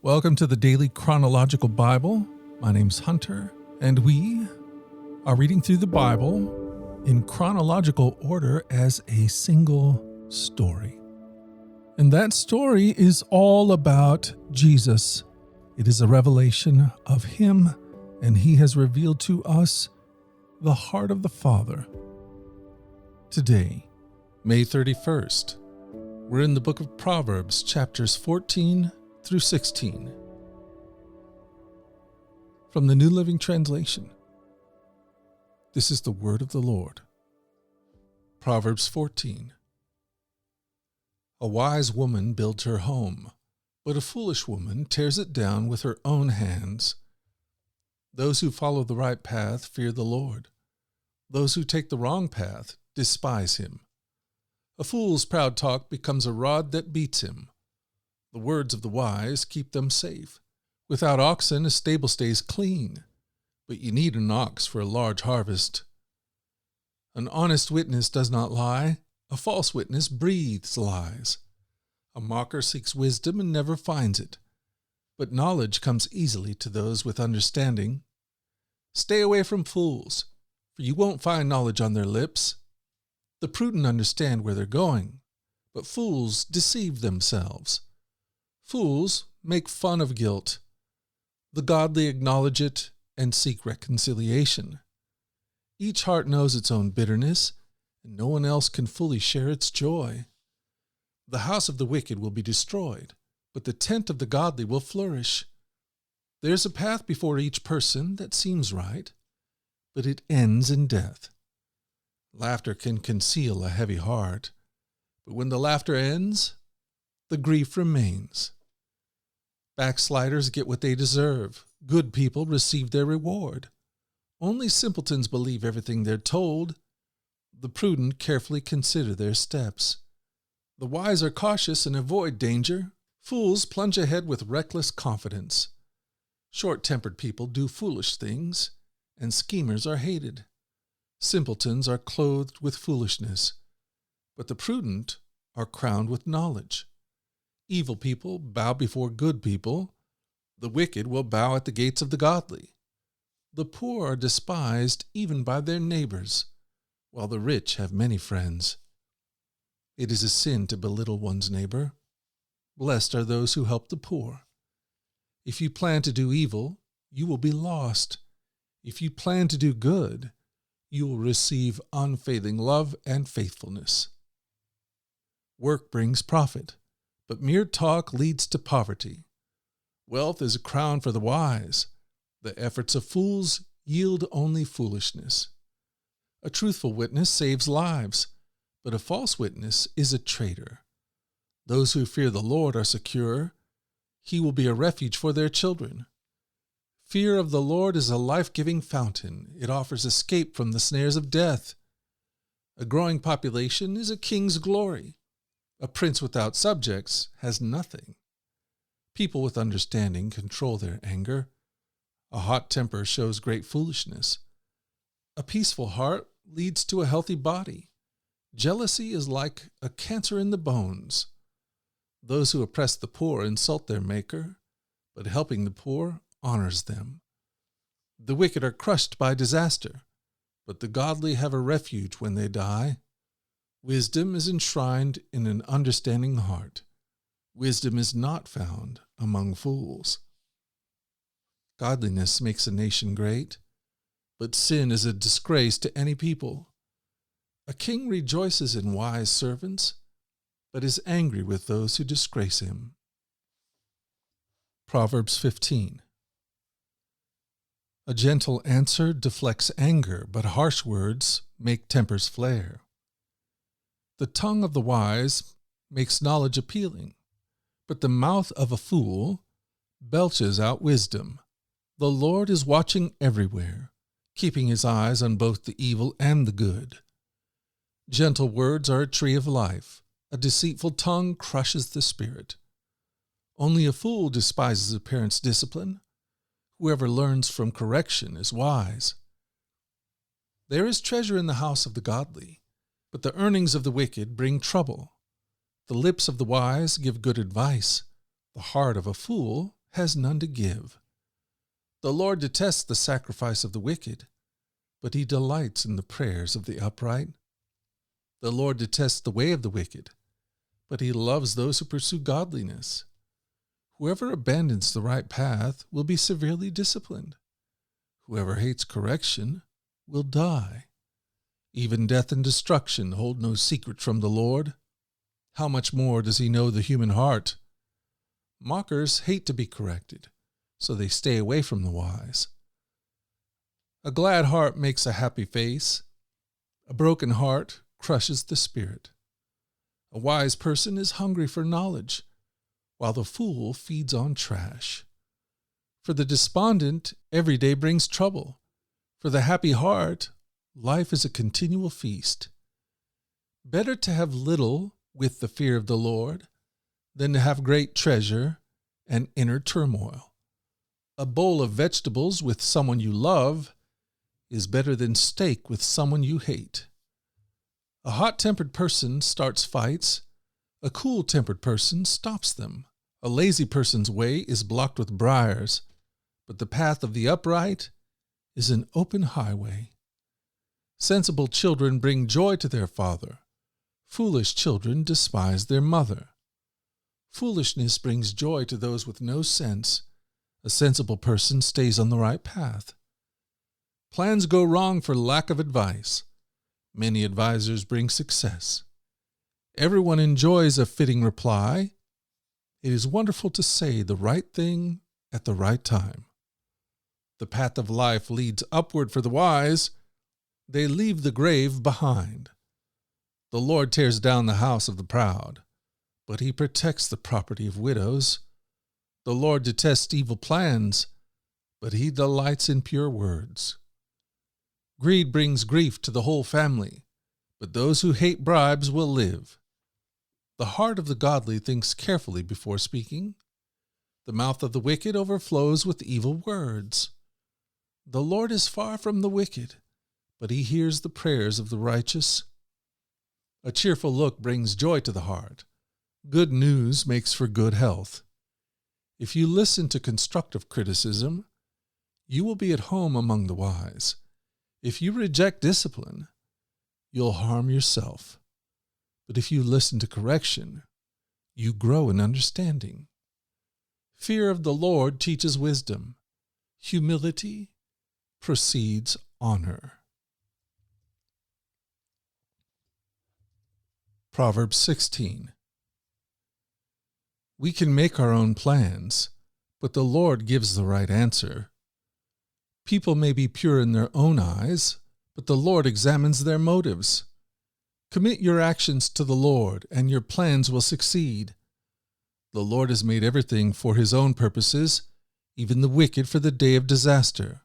Welcome to the Daily Chronological Bible. My name's Hunter, and we are reading through the Bible in chronological order as a single story. And that story is all about Jesus. It is a revelation of Him, and He has revealed to us the heart of the Father. Today, May 31st, we're in the book of Proverbs, chapters 14 through 16. From the New Living Translation. This is the word of the Lord. Proverbs 14. A wise woman builds her home, but a foolish woman tears it down with her own hands. Those who follow the right path fear the Lord. Those who take the wrong path despise Him. A fool's proud talk becomes a rod that beats him. The words of the wise keep them safe. Without oxen, a stable stays clean, but you need an ox for a large harvest. An honest witness does not lie. A false witness breathes lies. A mocker seeks wisdom and never finds it, but knowledge comes easily to those with understanding. Stay away from fools, for you won't find knowledge on their lips. The prudent understand where they're going, but fools deceive themselves. Fools make fun of guilt. The godly acknowledge it and seek reconciliation. Each heart knows its own bitterness, and no one else can fully share its joy. The house of the wicked will be destroyed, but the tent of the godly will flourish. There's a path before each person that seems right, but it ends in death. Laughter can conceal a heavy heart, but when the laughter ends, the grief remains. Backsliders get what they deserve. Good people receive their reward. Only simpletons believe everything they're told. The prudent carefully consider their steps. The wise are cautious and avoid danger. Fools plunge ahead with reckless confidence. Short-tempered people do foolish things, and schemers are hated. Simpletons are clothed with foolishness, but the prudent are crowned with knowledge. Evil people bow before good people. The wicked will bow at the gates of the godly. The poor are despised even by their neighbors, while the rich have many friends. It is a sin to belittle one's neighbor. Blessed are those who help the poor. If you plan to do evil, you will be lost. If you plan to do good, you will receive unfailing love and faithfulness. Work brings profit, but mere talk leads to poverty. Wealth is a crown for the wise. The efforts of fools yield only foolishness. A truthful witness saves lives, but a false witness is a traitor. Those who fear the Lord are secure. He will be a refuge for their children. Fear of the Lord is a life-giving fountain. It offers escape from the snares of death. A growing population is a king's glory. A prince without subjects has nothing. People with understanding control their anger. A hot temper shows great foolishness. A peaceful heart leads to a healthy body. Jealousy is like a cancer in the bones. Those who oppress the poor insult their maker, but helping the poor honors them. The wicked are crushed by disaster, but the godly have a refuge when they die. Wisdom is enshrined in an understanding heart. Wisdom is not found among fools. Godliness makes a nation great, but sin is a disgrace to any people. A king rejoices in wise servants, but is angry with those who disgrace him. Proverbs 15. A gentle answer deflects anger, but harsh words make tempers flare. The tongue of the wise makes knowledge appealing, but the mouth of a fool belches out wisdom. The Lord is watching everywhere, keeping His eyes on both the evil and the good. Gentle words are a tree of life. A deceitful tongue crushes the spirit. Only a fool despises a parent's discipline. Whoever learns from correction is wise. There is treasure in the house of the godly, but the earnings of the wicked bring trouble. The lips of the wise give good advice. The heart of a fool has none to give. The Lord detests the sacrifice of the wicked, but he delights in the prayers of the upright. The Lord detests the way of the wicked, but he loves those who pursue godliness. Whoever abandons the right path will be severely disciplined. Whoever hates correction will die. Even death and destruction hold no secret from the Lord. How much more does he know the human heart? Mockers hate to be corrected, so they stay away from the wise. A glad heart makes a happy face. A broken heart crushes the spirit. A wise person is hungry for knowledge, while the fool feeds on trash. For the despondent, every day brings trouble. For the happy heart, life is a continual feast. Better to have little with the fear of the Lord than to have great treasure and inner turmoil. A bowl of vegetables with someone you love is better than steak with someone you hate. A hot-tempered person starts fights. A cool-tempered person stops them. A lazy person's way is blocked with briars, but the path of the upright is an open highway. Sensible children bring joy to their father. Foolish children despise their mother. Foolishness brings joy to those with no sense. A sensible person stays on the right path. Plans go wrong for lack of advice. Many advisers bring success. Everyone enjoys a fitting reply. It is wonderful to say the right thing at the right time. The path of life leads upward for the wise. They leave the grave behind. The Lord tears down the house of the proud, but he protects the property of widows. The Lord detests evil plans, but he delights in pure words. Greed brings grief to the whole family, but those who hate bribes will live. The heart of the godly thinks carefully before speaking. The mouth of the wicked overflows with evil words. The Lord is far from the wicked, but he hears the prayers of the righteous. A cheerful look brings joy to the heart. Good news makes for good health. If you listen to constructive criticism, you will be at home among the wise. If you reject discipline, you'll harm yourself. But if you listen to correction, you grow in understanding. Fear of the Lord teaches wisdom. Humility precedes honor. Proverbs 16. We can make our own plans, but the Lord gives the right answer. People may be pure in their own eyes, but the Lord examines their motives. Commit your actions to the Lord, and your plans will succeed. The Lord has made everything for his own purposes, even the wicked for the day of disaster.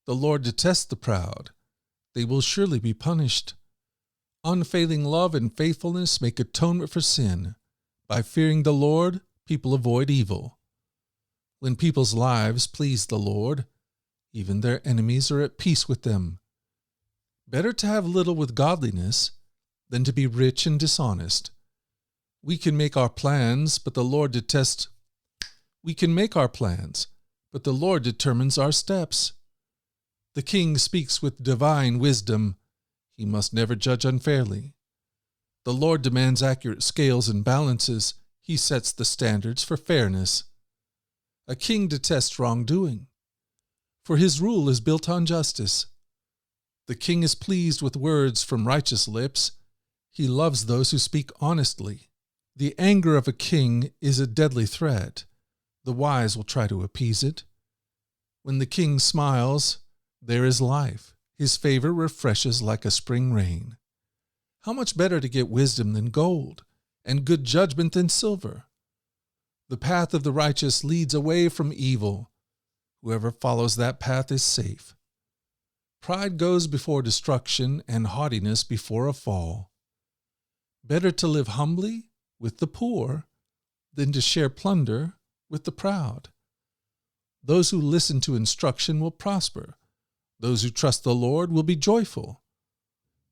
The Lord detests the proud. They will surely be punished. Unfailing love and faithfulness make atonement for sin. By fearing the Lord, people avoid evil. When people's lives please the Lord, even their enemies are at peace with them. Better to have little with godliness than to be rich and dishonest. We can make our plans, but the Lord detests. We can make our plans, but the Lord determines our steps. The king speaks with divine wisdom. He must never judge unfairly. The Lord demands accurate scales and balances. He sets the standards for fairness. A king detests wrongdoing, for his rule is built on justice. The king is pleased with words from righteous lips. He loves those who speak honestly. The anger of a king is a deadly threat. The wise will try to appease it. When the king smiles, there is life. His favor refreshes like a spring rain. How much better to get wisdom than gold, and good judgment than silver. The path of the righteous leads away from evil. Whoever follows that path is safe. Pride goes before destruction, and haughtiness before a fall. Better to live humbly with the poor than to share plunder with the proud. Those who listen to instruction will prosper. Those who trust the Lord will be joyful.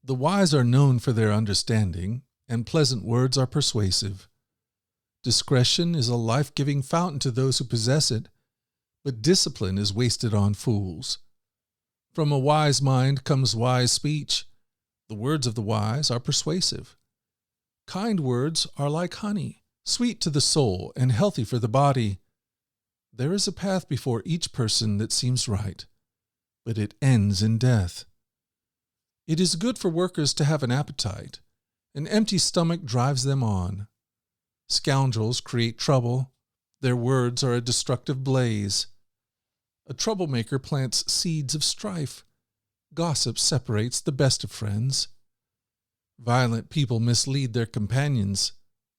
The wise are known for their understanding, and pleasant words are persuasive. Discretion is a life-giving fountain to those who possess it, but discipline is wasted on fools. From a wise mind comes wise speech. The words of the wise are persuasive. Kind words are like honey, sweet to the soul and healthy for the body. There is a path before each person that seems right, but it ends in death. It is good for workers to have an appetite. An empty stomach drives them on. Scoundrels create trouble. Their words are a destructive blaze. A troublemaker plants seeds of strife. Gossip separates the best of friends. Violent people mislead their companions,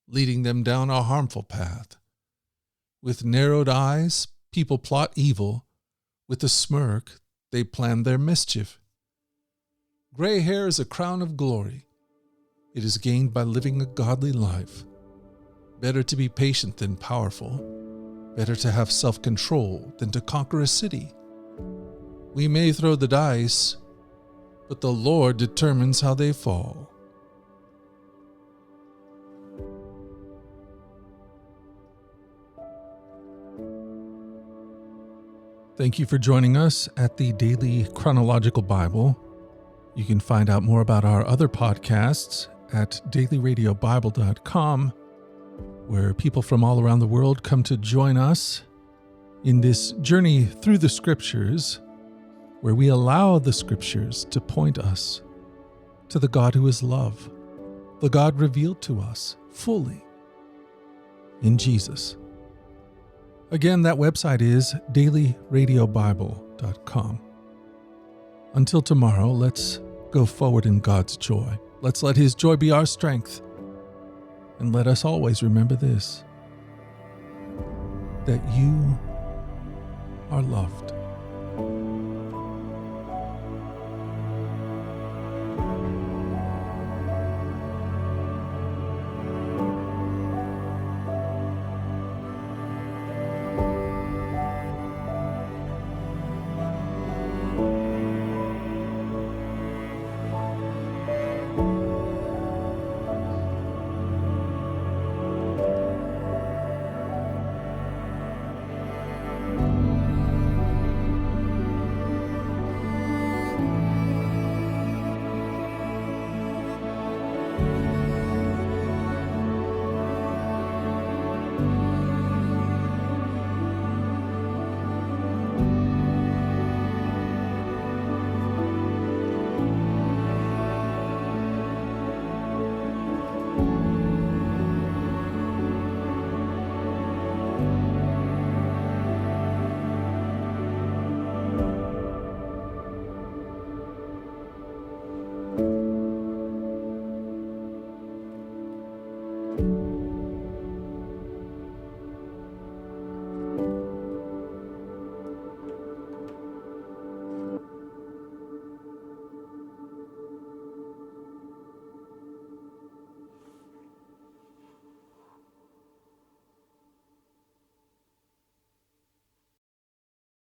leading them down a harmful path. With narrowed eyes, people plot evil. With a smirk, they plan their mischief. Gray hair is a crown of glory. It is gained by living a godly life. Better to be patient than powerful. Better to have self-control than to conquer a city. We may throw the dice, but the Lord determines how they fall. Thank you for joining us at the Daily Chronological Bible. You can find out more about our other podcasts at dailyradiobible.com, where people from all around the world come to join us in this journey through the Scriptures, where we allow the Scriptures to point us to the God who is love, the God revealed to us fully in Jesus. Again, that website is dailyradiobible.com. Until tomorrow, let's go forward in God's joy. Let's let His joy be our strength. And let us always remember this, that you are loved.